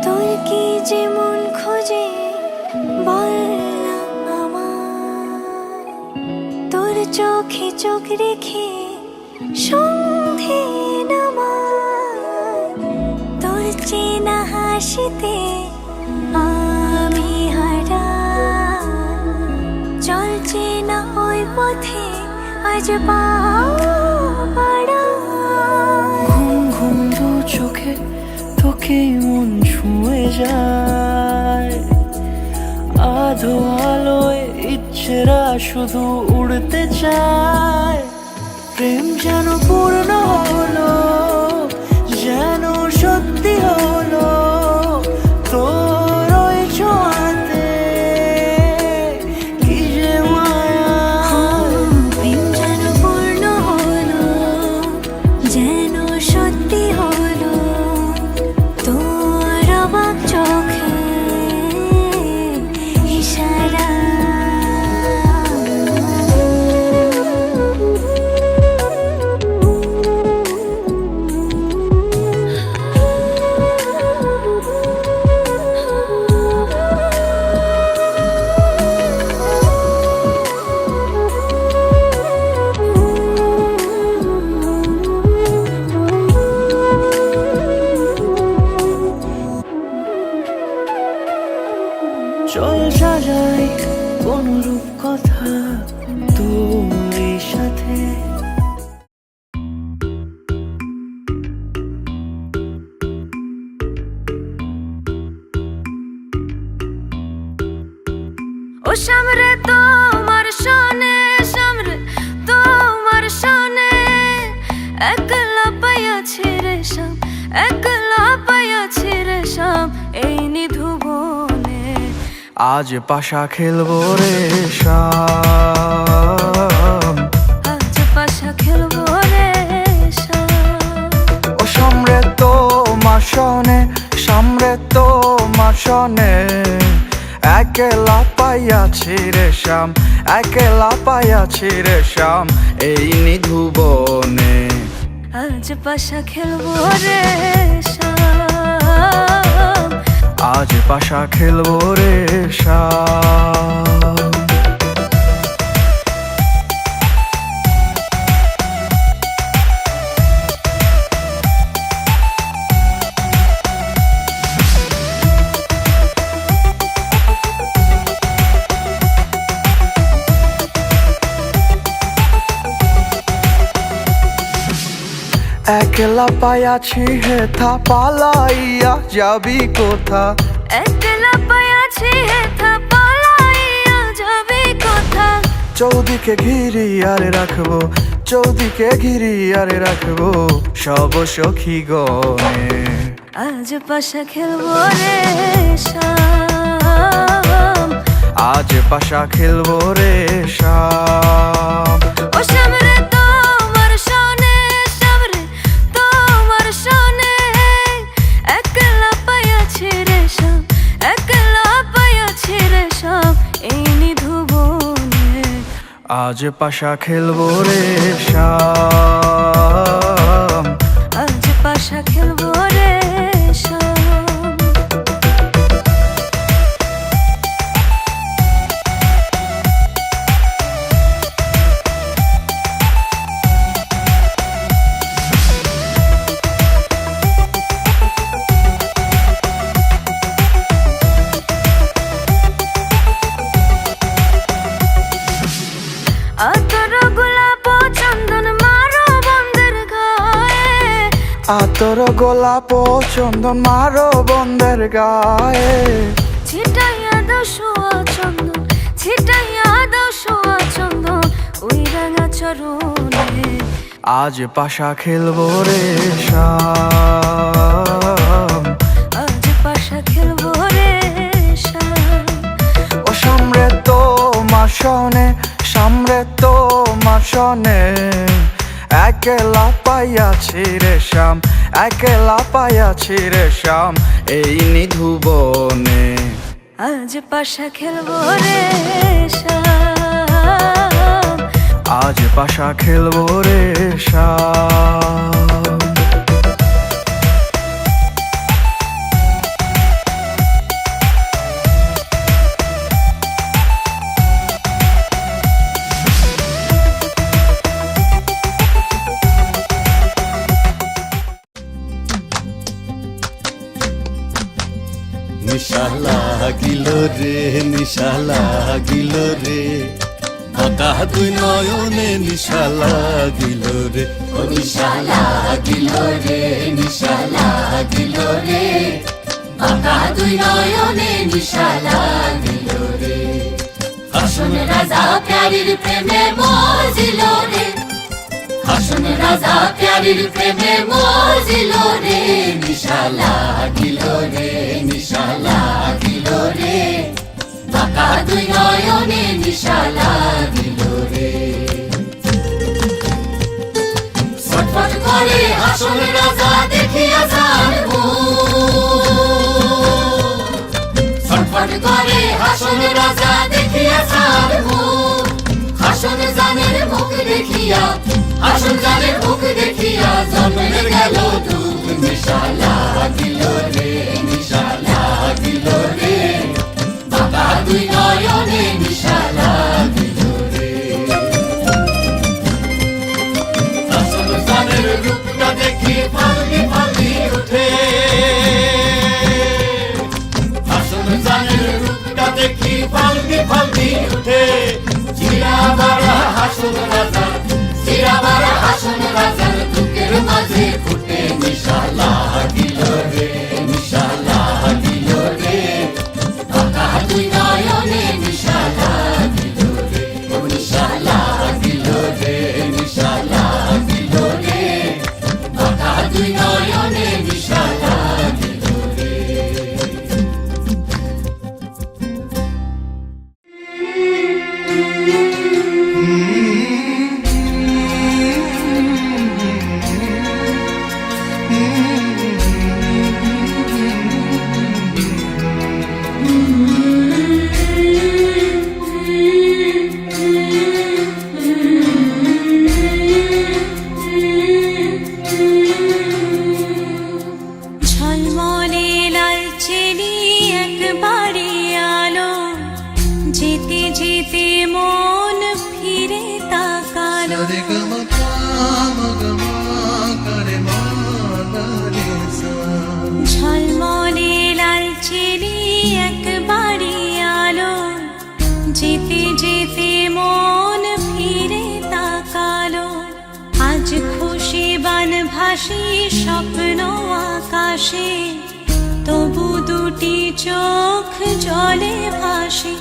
তোর কি যে মন খোঁজে বল না আমায় তোর চোখে চোখ রেখে সন্ধে নামায় তোর চেনা হাসিতে আমি হারাই চল চেনা ওই পথে আজ পা বাড়াই ঘুম ঘুম দু চোখে তোকেই মন ছুঁয়ে যায় আধো আলোয় ইচ্ছেরা শুধু উড়তে চায় প্রেম যেন পূর্ণ হলো যেন সত্যি হলো তোর ওই ছোঁয়াতে কি যে মায়া প্রেম যেন পূর্ণ হলো যেন সত্যি হলো তোর অবাক চোখে ইশারা চল সাজাই কোন রূপ কথা তোর সাথে। ও সামরে তোমার শোনে, সামরে তোমার শোনে, একলা পাইয়াছি রে শাম, একলা পাইয়াছি রে শাম এই নিধুবনে। আজ পাশা খেলবো রে শাম, আজ পাশা খেলবো রে শাম। ও সামরে তোমার শোনে, সামরে তোমার শোনে, একলা পাইয়াছি রে শাম, একলা পাইয়াছি রে শাম এই নিধুবনে। আজ পাশা খেলবো রে শাম, আজ পাশা খেলবো রে শাম। একলা পাইয়াছি হেথা, পালাইয়া যাবি কোথা? একলা পাইয়াছি হেথা, পালাইয়া যাবি কোথা? চৌদিকে ঘিরি আরে রাখবো, চৌদিকে ঘিরি আরে রাখবো সব সখী গনে। আজ পাশা খেলবো রে শাম, আজ পাশা খেলবো রে শাম। ও সামরে তোমার শোনে, সামরে তোমার শোনে, একলা পাইয়াছি রে শাম, একলা পাইয়াছি রে শাম এই নিধুবনে। আজ পাশা খেলবো রে শাম, আজ পাশা খেলবো রে শাম। আতর গোলাপ চন্দন মারো বন্ধের গায়ে, আতর গোলাপ চন্দন মারো বন্ধের গায়ে। ছিটাইয়া দাও সোয়া চন্দন, ছিটাইয়া দাও সোয়া চন্দন ওই রাঙা চরণে। আজ পাশা খেলবো রে শাম, আজ পাশা খেলবো রে শাম। ও সামরে তোমার শোনে, সামরে তোমার শোনে, একলা পাইয়াছি রে শাম, একলা পাইয়াছি রে শাম এই নিধুবনে। আজ পাশা খেলবো রে শাম, আজ পাশা খেলবো রে শাম। নিশা লাগিল রে, নিশা লাগিল রে, আকা দুই নয়নে নিশা লাগিল রে, ও নিশা লাগিল রে, নিশা লাগিল রে, আকা দুই নয়নে নিশা লাগিল রে। হাসন রাজা প্যারির প্রেমে মজিল রে, হাসন রাজা প্যারির প্রেমে মজিল রে, নিশা লাগিল রে, নিশা লাগিল রে, আকা দুই নয়নে নিশা লাগিল রে। ছটফট করে হাসন রাজা দেখিয়া যার মুখ, ছটফট করে হাসন রাজা দেখিয়া যার মুখ, হাসন জানের মুখ দেখিয়া, হাসন জানের মুখ দেখিয়া জন্মে গেল দুঃখ। নিশা লাগিল রে, নিশা লাগিল রে, বাবা দুই নয়নে নিশা লাগিল রে। হাসন জানের রূপটা দেখি ফাল্লি ফাল্লি উঠে, হাসন জানের রূপটা দেখি হাসন রাজা সিরাবার হাসন রাজার বুকের মাঝে ফুটে নিশা লাগিল রে নিশা লাগিল রে বাঁকা দুই নয়নে নিশা লাগিল রে নিশা লাগিল রে নিশা লাগিল রে বাঁকা দুই নয়নে নিশা লাগিল রে ঝলমলে লালচেলি একবারে আলো যেতে যেতে মন ফিরে তাকালো ঝলমলে লালচেলি একবারে আলো যেতে যেতে মন ফিরে তাকালো আজ খুশি বানভাসি স্বপ্ন আকাশে তবু দুটি চোখ জলে ভাসে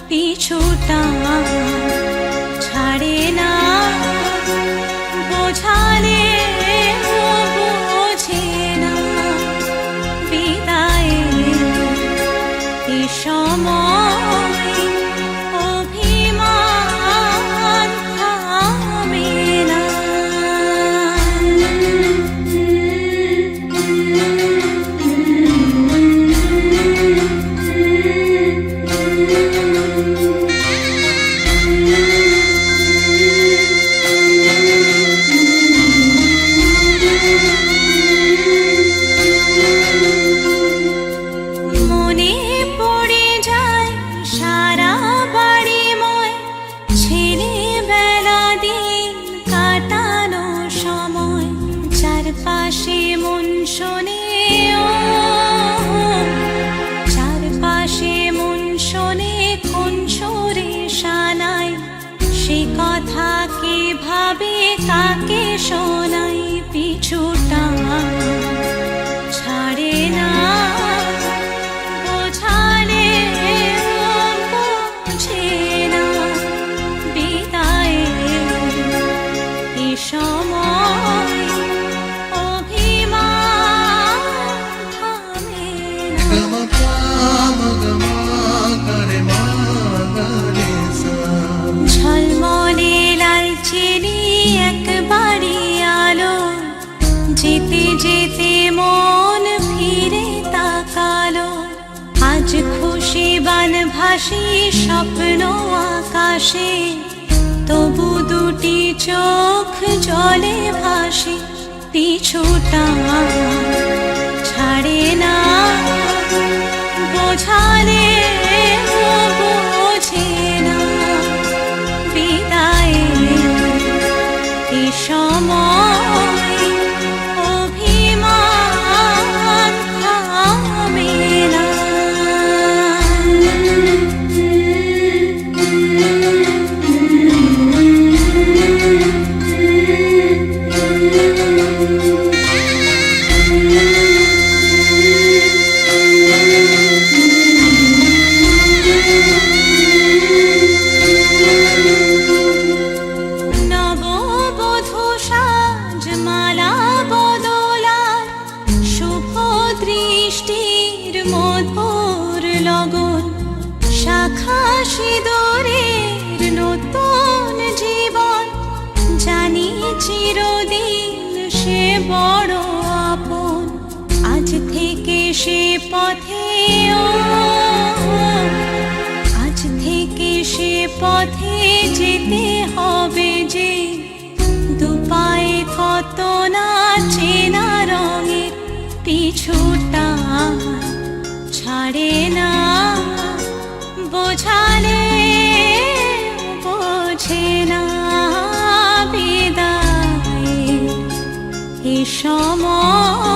পিছুটা ছাড়ে না বোঝালে বোঝে না বিদায়ের এ সময় অভিমান থামে না মনে পড়ে যায় সারা বাড়িময় ছেলেবেলা দিন কাটানো সময় চারপাশে মন শোনে চারপাশে মন শোনে কোন সুরে শানাই সে কথা কে ভাবে কাকে শোনাই পিছুটা ছাড়ে না বোঝালে বোঝে না বিদায়ের এ সময় অভিমান থামে না ঝলমলে লালচেলি একবারে আলো যেতে যেতে মন ফিরে তাকালো আজ খুশি বানভাসি স্বপ্ন আকাশে তবু দুটি চোখ জলে ভাসে পিছুটা ছাড়ে না বোঝালে বোঝে না বিদায়ের এ সময় অভিমান থামে না নববধূ সাজমালা বদলার শুভ দৃষ্টির মধুর লগন শাখা সিঁদুরের নতুন জীবন জানি চিরদিন সে বড় আপন আজ থেকে সে পথে আজ থেকে সে পথে যেতে হবে যে দুপায়ে কত না চেনা রঙের পিছুটা ছাড়ে না বোঝালে বোঝে না বিদায়ের এ সময়